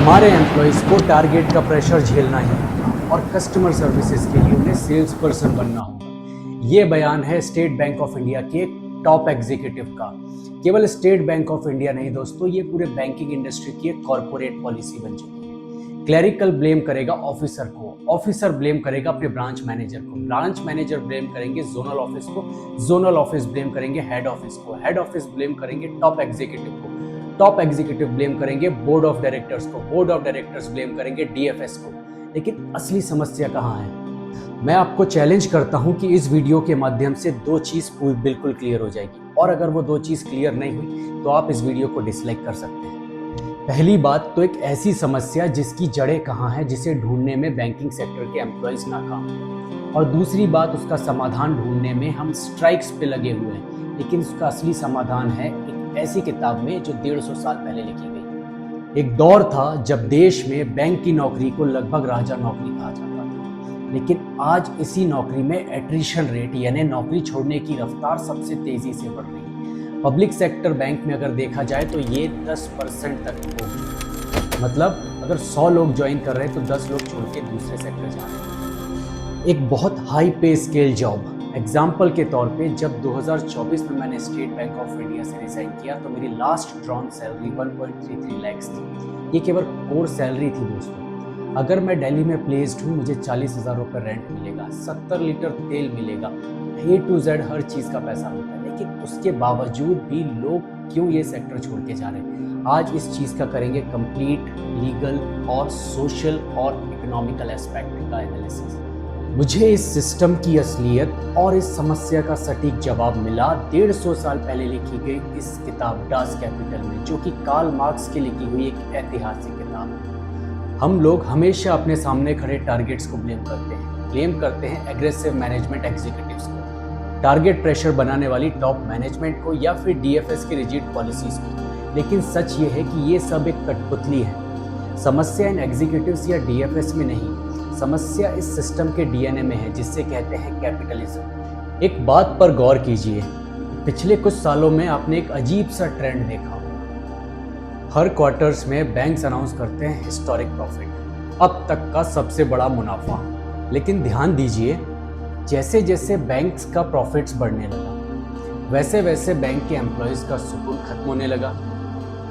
हमारे एम्प्लॉयज़ को टारगेट का प्रेशर झेलना ही होगा और कस्टमर सर्विसेज के लिए उन्हें सेल्स पर्सन बनना होगा। ये बयान है स्टेट बैंक ऑफ इंडिया के एक टॉप एग्जीक्यूटिव का। केवल स्टेट बैंक ऑफ इंडिया नहीं दोस्तों, ये पूरे बैंकिंग इंडस्ट्री की एक कॉर्पोरेट पॉलिसी बन चुकी है। क्लरिकल ब्लेम करेगा ऑफिसर को, ऑफिसर ब्लेम करेगा अपने ब्रांच मैनेजर को, ब्रांच मैनेजर ब्लेम करेंगे जोनल ऑफिस को, जोनल ऑफिस ब्लेम करेंगे हेड ऑफिस को, हेड ऑफिस ब्लेम करेंगे टॉप एग्जीक्यूटिव को, टॉप एग्जीक्यूटिव ब्लेम करेंगे बोर्ड ऑफ डायरेक्टर्स को, बोर्ड ऑफ डायरेक्टर्स ब्लेम करेंगे डीएफएस को। लेकिन असली समस्या कहाँ है? मैं आपको चैलेंज करता हूं कि इस वीडियो के माध्यम से दो चीज बिल्कुल क्लियर हो जाएगी, और अगर वो दो चीज क्लियर नहीं हुई तो आप इस वीडियो को डिसलाइक कर सकते हैं। पहली बात तो एक ऐसी समस्या जिसकी जड़ें कहाँ हैं, जिसे ढूंढने में बैंकिंग सेक्टर के एम्प्लॉयज नाकाम हैं। और दूसरी बात, उसका समाधान ढूंढने में हम स्ट्राइक्स पे लगे हुए हैं, लेकिन उसका असली समाधान है एक ऐसी किताब में जो 150 साल पहले लिखी गई। एक दौर था जब देश में बैंक की नौकरी को लगभग राजा नौकरी कहा जाता था, लेकिन आज इसी नौकरी में एट्रिशन रेट यानी नौकरी छोड़ने की रफ्तार सबसे तेजी से बढ़ रही है। पब्लिक सेक्टर बैंक में अगर देखा जाए तो ये 10% तक होगी। मतलब अगर 100 लोग ज्वाइन कर रहे हैं तो 10 लोग छोड़ के दूसरे सेक्टर जा रहे हैं। एक बहुत हाई पे स्केल जॉब। एग्जाम्पल के तौर पे जब 2024 में मैंने स्टेट बैंक ऑफ इंडिया से रिजाइन किया तो मेरी लास्ट ड्रॉन सैलरी 1.33 लाख थी। ये केवल कोर सैलरी थी दोस्तों। अगर मैं दिल्ली में प्लेस्ड हूँ, मुझे 40,000 रुपये रेंट मिलेगा, 70 लीटर तेल मिलेगा, A to Z हर चीज़ का पैसा मिलता है। लेकिन उसके बावजूद भी लोग क्यों ये सेक्टर छोड़ के जा रहे हैं? आज इस चीज़ का करेंगे कंप्लीट लीगल और सोशल और इकोनॉमिकल एस्पेक्ट का एनालिसिस। मुझे इस सिस्टम की असलियत और इस समस्या का सटीक जवाब मिला 150 साल पहले लिखी गई इस किताब डास कैपिटल में, जो कि कार्ल मार्क्स की लिखी हुई एक ऐतिहासिक किताब है। हम लोग हमेशा अपने सामने खड़े टारगेट्स को ब्लेम करते हैं एग्रेसिव मैनेजमेंट एग्जीक्यूटिव्स को, टारगेट प्रेशर बनाने वाली टॉप मैनेजमेंट को, या फिर डीएफएस की रिजिड पॉलिसीज को। लेकिन सच ये है कि ये सब एक कठपुतली है। समस्या इन एग्जीक्यूटिव्स या डीएफएस में नहीं, समस्या इस सिस्टम के डीएनए में है, जिससे कहते हैं कैपिटलिज्म। एक बात पर गौर कीजिए, पिछले कुछ सालों में आपने एक अजीब सा ट्रेंड देखा होगा। हर क्वार्टर्स में बैंक्स अनाउंस करते हैं हिस्टोरिक प्रॉफिट, अब तक का सबसे बड़ा मुनाफा। लेकिन ध्यान दीजिए, जैसे जैसे बैंक्स का प्रॉफिट्स बढ़ने लगा, वैसे वैसे बैंक के एम्प्लॉयज का सुकून खत्म होने लगा।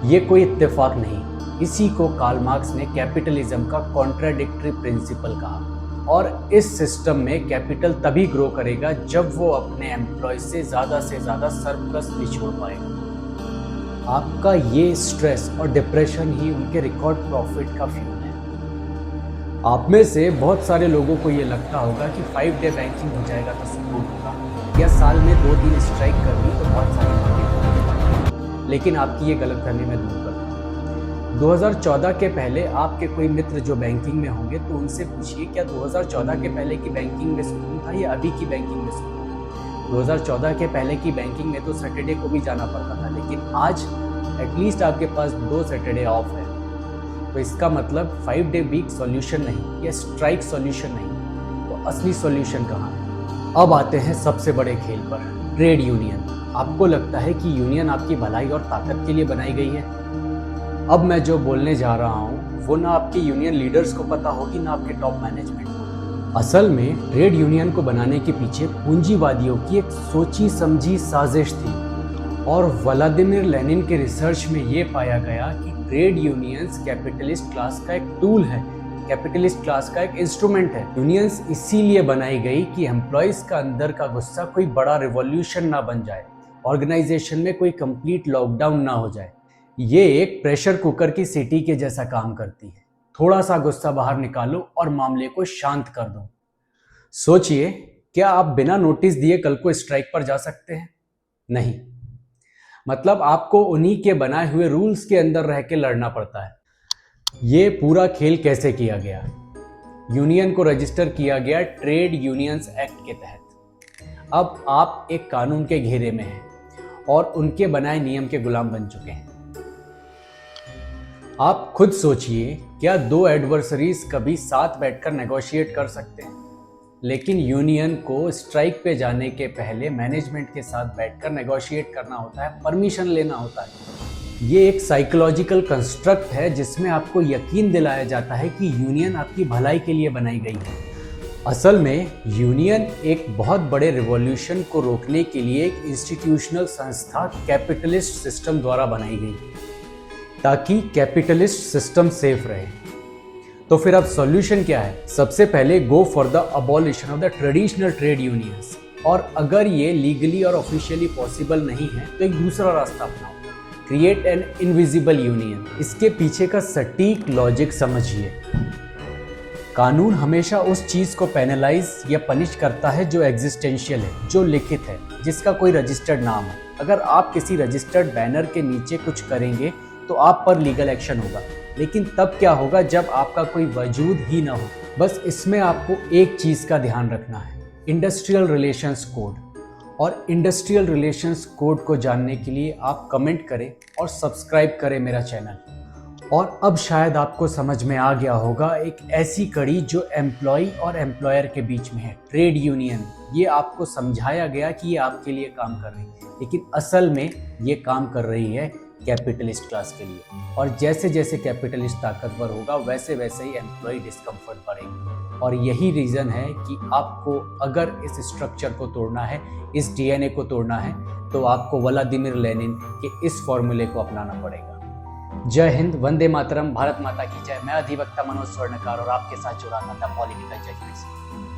ये कोई इत्तेफाक नहीं, इसी को कार्ल मार्क्स ने कैपिटलिज्म का कॉन्ट्राडिक्टरी प्रिंसिपल कहा। और इस सिस्टम में कैपिटल तभी ग्रो करेगा जब वो अपने एम्प्लॉय से ज़्यादा सरप्लस निचोड़ पाएगा। आपका ये स्ट्रेस और डिप्रेशन ही उनके रिकॉर्ड प्रॉफिट का फ्यूल है। आप में से बहुत सारे लोगों को ये लगता होगा कि 5 डे बैंकिंग हो जाएगा तो सुकून होगा, या साल में 2-3 स्ट्राइक कर दी तो बहुत सारी मार्केट होगी। लेकिन आपकी ये गलतफहमी मैं दूर करता हूँ। 2014 के पहले आपके कोई मित्र जो बैंकिंग में होंगे तो उनसे पूछिए, क्या 2014 के पहले की बैंकिंग में सुकून था या अभी की बैंकिंग में सुकून? 2014 के पहले की बैंकिंग में तो सैटरडे को भी जाना पड़ता था, लेकिन आज एटलीस्ट आपके पास 2 सैटरडे ऑफ है। तो इसका मतलब 5 डे वीक सॉल्यूशन नहीं, या स्ट्राइक सॉल्यूशन नहीं, तो असली सॉल्यूशन कहाँ है? अब आते हैं सबसे बड़े खेल पर, ट्रेड यूनियन। आपको लगता है कि यूनियन आपकी भलाई और ताकत के लिए बनाई गई है? अब मैं जो बोलने जा रहा हूँ वो ना आपके यूनियन लीडर्स को पता होगी, ना आपके टॉप मैनेजमेंट को। असल में ट्रेड यूनियन को बनाने के पीछे पूंजीवादियों की एक सोची समझी साजिश थी, और व्लादिमीर लेनिन के रिसर्च में ये पाया गया कि ट्रेड यूनियंस कैपिटलिस्ट क्लास का एक टूल है, कैपिटलिस्ट क्लास का एक इंस्ट्रूमेंट है। यूनियंस इसीलिए बनाई गई कि एम्प्लॉयज का अंदर का गुस्सा कोई बड़ा रिवॉल्यूशन ना बन जाए, ऑर्गेनाइजेशन में कोई कंप्लीट लॉकडाउन ना हो जाए। ये एक प्रेशर कुकर की सीटी के जैसा काम करती है। थोड़ा सा गुस्सा बाहर निकालो और मामले को शांत कर दो। सोचिए, क्या आप बिना नोटिस दिए कल को स्ट्राइक पर जा सकते हैं? नहीं। मतलब आपको उन्हीं के बनाए हुए रूल्स के अंदर रह के लड़ना पड़ता है। ये पूरा खेल कैसे किया गया? यूनियन को रजिस्टर किया गया ट्रेड यूनियंस एक्ट के तहत। अब आप एक कानून के घेरे में हैं और उनके बनाए नियम के गुलाम बन चुके हैं। आप खुद सोचिए, क्या 2 एडवर्सरीज कभी साथ बैठकर नेगोशिएट कर सकते हैं? लेकिन यूनियन को स्ट्राइक पे जाने के पहले मैनेजमेंट के साथ बैठकर नेगोशिएट करना होता है, परमिशन लेना होता है। ये एक साइकोलॉजिकल कंस्ट्रक्ट है जिसमें आपको यकीन दिलाया जाता है कि यूनियन आपकी भलाई के लिए बनाई गई है। असल में यूनियन एक बहुत बड़े रिवॉल्यूशन को रोकने के लिए एक इंस्टीट्यूशनल संस्था कैपिटलिस्ट सिस्टम द्वारा बनाई गई ताकि कैपिटलिस्ट सिस्टम सेफ रहे। तो फिर अब सॉल्यूशन क्या है? सबसे पहले go for the abolition of the traditional trade unions, और अगर ये लीगली और ऑफिशियली पॉसिबल नहीं है तो एक दूसरा रास्ता अपनाओ, क्रिएट एन इनविजिबल यूनियन। इसके पीछे का सटीक लॉजिक समझिए। कानून हमेशा उस चीज को पेनलाइज या पनिश करता है जो एग्जिस्टेंशियल है, जो लिखित है, जिसका कोई रजिस्टर्ड नाम है। अगर आप किसी रजिस्टर्ड बैनर के नीचे कुछ करेंगे तो आप पर लीगल एक्शन होगा, लेकिन तब क्या होगा जब आपका कोई वजूद ही ना हो। बस इसमें आपको एक चीज का ध्यान रखना है, इंडस्ट्रियल रिलेशंस कोड। और इंडस्ट्रियल रिलेशंस कोड को जानने के लिए आप कमेंट करें और सब्सक्राइब करें मेरा चैनल। और अब शायद आपको समझ में आ गया होगा एक ऐसी कड़ी जो एम्प्लॉय और एम्प्लॉयर के बीच में है, ट्रेड यूनियन। ये आपको समझाया गया कि ये आपके लिए काम कर रही है, लेकिन असल में ये काम कर रही है कैपिटलिस्ट क्लास के लिए। और जैसे जैसे कैपिटलिस्ट ताकतवर होगा वैसे वैसे ही एम्प्लॉय डिस्कम्फर्ट बढ़ेगी। और यही रीज़न है कि आपको अगर इस स्ट्रक्चर को तोड़ना है, इस डीएनए को तोड़ना है, तो आपको व्लादिमीर लेनिन के इस फॉर्मूले को अपनाना पड़ेगा। जय हिंद, वंदे मातरम, भारत माता की जय। मैं अधिवक्ता मनोज स्वर्णकार और आपके साथ जुड़ा था द पॉलिटिकल जजमेंट से।